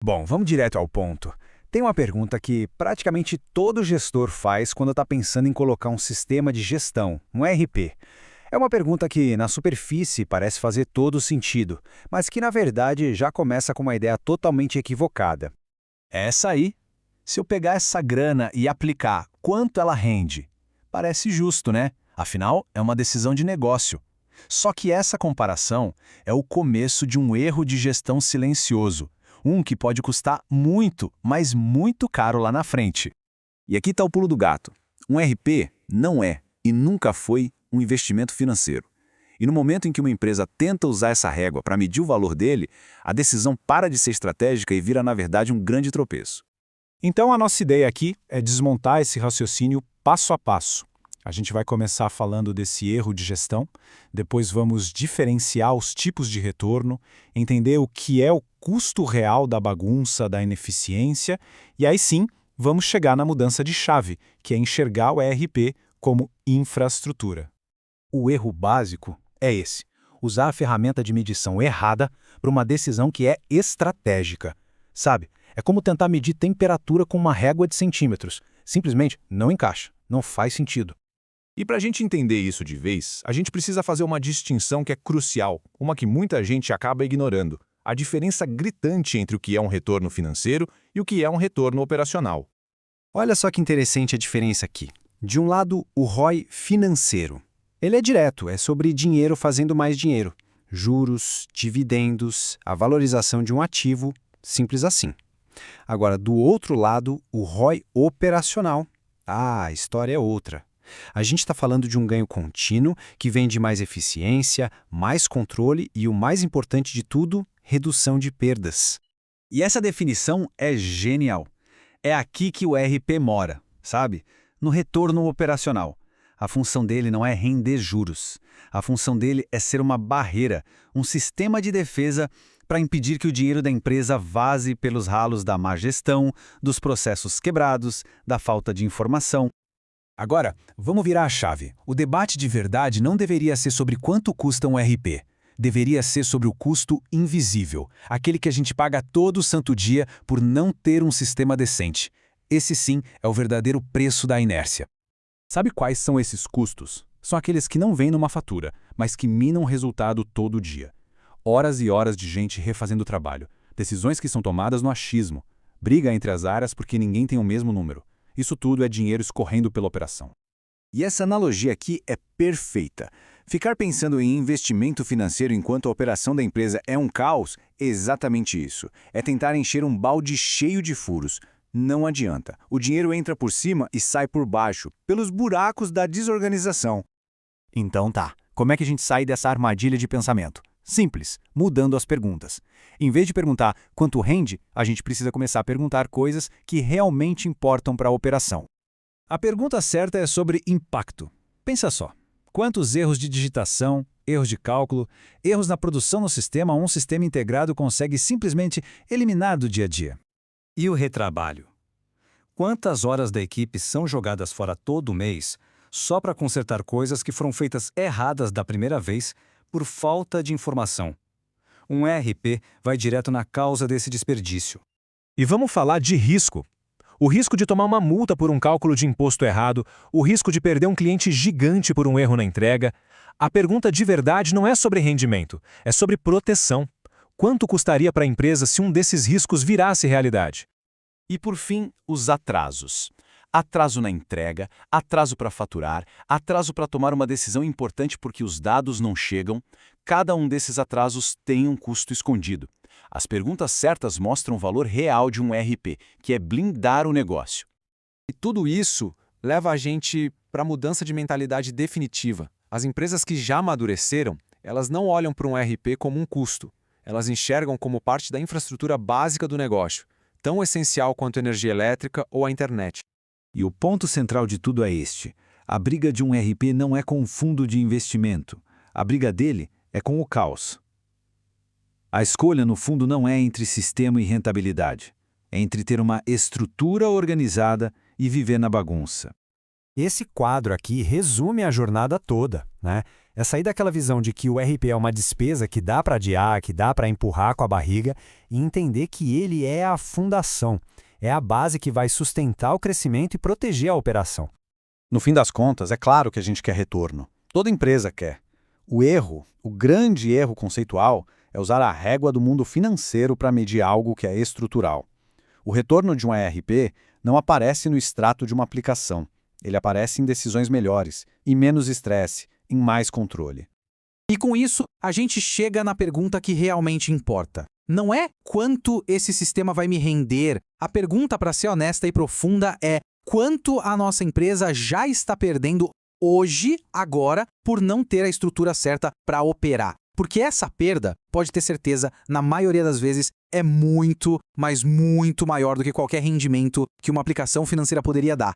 Bom, vamos direto ao ponto. Tem uma pergunta que praticamente todo gestor faz quando está pensando em colocar um sistema de gestão, um ERP. É uma pergunta que, na superfície, parece fazer todo sentido, mas que, na verdade, já começa com uma ideia totalmente equivocada. Essa aí, se eu pegar essa grana e aplicar, quanto ela rende? Parece justo, né? Afinal, é uma decisão de negócio. Só que essa comparação é o começo de um erro de gestão silencioso. Um que pode custar muito, mas muito caro lá na frente. E aqui está o pulo do gato. Um RP não é e nunca foi um investimento financeiro. E no momento em que uma empresa tenta usar essa régua para medir o valor dele, a decisão para de ser estratégica e vira, na verdade, um grande tropeço. Então, a nossa ideia aqui é desmontar esse raciocínio passo a passo. A gente vai começar falando desse erro de gestão, depois vamos diferenciar os tipos de retorno, entender o que é o custo real da bagunça, da ineficiência, e aí sim, vamos chegar na mudança de chave, que é enxergar o ERP como infraestrutura. O erro básico é esse: usar a ferramenta de medição errada para uma decisão que é estratégica. Sabe, é como tentar medir temperatura com uma régua de centímetros. Simplesmente não encaixa, não faz sentido. E para a gente entender isso de vez, a gente precisa fazer uma distinção que é crucial, uma que muita gente acaba ignorando: a diferença gritante entre o que é um retorno financeiro e o que é um retorno operacional. Olha só que interessante a diferença aqui. De um lado, o ROI financeiro. Ele é direto, é sobre dinheiro fazendo mais dinheiro. Juros, dividendos, a valorização de um ativo, simples assim. Agora, do outro lado, o ROI operacional. A história é outra. A gente está falando de um ganho contínuo que vem de mais eficiência, mais controle e, o mais importante de tudo, redução de perdas. E essa definição é genial. É aqui que o ERP mora, sabe? No retorno operacional. A função dele não é render juros. A função dele é ser uma barreira, um sistema de defesa para impedir que o dinheiro da empresa vaze pelos ralos da má gestão, dos processos quebrados, da falta de informação. Agora, vamos virar a chave. O debate de verdade não deveria ser sobre quanto custa um RP. Deveria ser sobre o custo invisível, aquele que a gente paga todo santo dia por não ter um sistema decente. Esse sim é o verdadeiro preço da inércia. Sabe quais são esses custos? São aqueles que não vêm numa fatura, mas que minam o resultado todo dia. Horas e horas de gente refazendo o trabalho, decisões que são tomadas no achismo, briga entre as áreas porque ninguém tem o mesmo número. Isso tudo é dinheiro escorrendo pela operação. E essa analogia aqui é perfeita. Ficar pensando em investimento financeiro enquanto a operação da empresa é um caos, é exatamente isso. É tentar encher um balde cheio de furos. Não adianta. O dinheiro entra por cima e sai por baixo, pelos buracos da desorganização. Então tá, como é que a gente sai dessa armadilha de pensamento? Simples, mudando as perguntas. Em vez de perguntar quanto rende, a gente precisa começar a perguntar coisas que realmente importam para a operação. A pergunta certa é sobre impacto. Pensa só, quantos erros de digitação, erros de cálculo, erros na produção no sistema um sistema integrado consegue simplesmente eliminar do dia a dia? E o retrabalho? Quantas horas da equipe são jogadas fora todo mês só para consertar coisas que foram feitas erradas da primeira vez por falta de informação? Um ERP vai direto na causa desse desperdício. E vamos falar de risco. O risco de tomar uma multa por um cálculo de imposto errado, o risco de perder um cliente gigante por um erro na entrega. A pergunta de verdade não é sobre rendimento, é sobre proteção. Quanto custaria para a empresa se um desses riscos virasse realidade? E por fim, os atrasos. Atraso na entrega, atraso para faturar, atraso para tomar uma decisão importante porque os dados não chegam. Cada um desses atrasos tem um custo escondido. As perguntas certas mostram o valor real de um ERP, que é blindar o negócio. E tudo isso leva a gente para a mudança de mentalidade definitiva. As empresas que já amadureceram, elas não olham para um ERP como um custo. Elas enxergam como parte da infraestrutura básica do negócio, tão essencial quanto a energia elétrica ou a internet. E o ponto central de tudo é este: a briga de um ERP não é com o fundo de investimento. A briga dele é com o caos. A escolha, no fundo, não é entre sistema e rentabilidade. É entre ter uma estrutura organizada e viver na bagunça. Esse quadro aqui resume a jornada toda, né? É sair daquela visão de que o RP é uma despesa que dá para adiar, que dá para empurrar com a barriga, e entender que ele é a fundação, é a base que vai sustentar o crescimento e proteger a operação. No fim das contas, é claro que a gente quer retorno. Toda empresa quer. O erro, o grande erro conceitual, é usar a régua do mundo financeiro para medir algo que é estrutural. O retorno de um ERP não aparece no extrato de uma aplicação. Ele aparece em decisões melhores, em menos estresse, em mais controle. E com isso, a gente chega na pergunta que realmente importa. Não é quanto esse sistema vai me render. A pergunta, para ser honesta e profunda, é quanto a nossa empresa já está perdendo hoje, agora, por não ter a estrutura certa para operar. Porque essa perda, pode ter certeza, na maioria das vezes, é muito, mas muito maior do que qualquer rendimento que uma aplicação financeira poderia dar.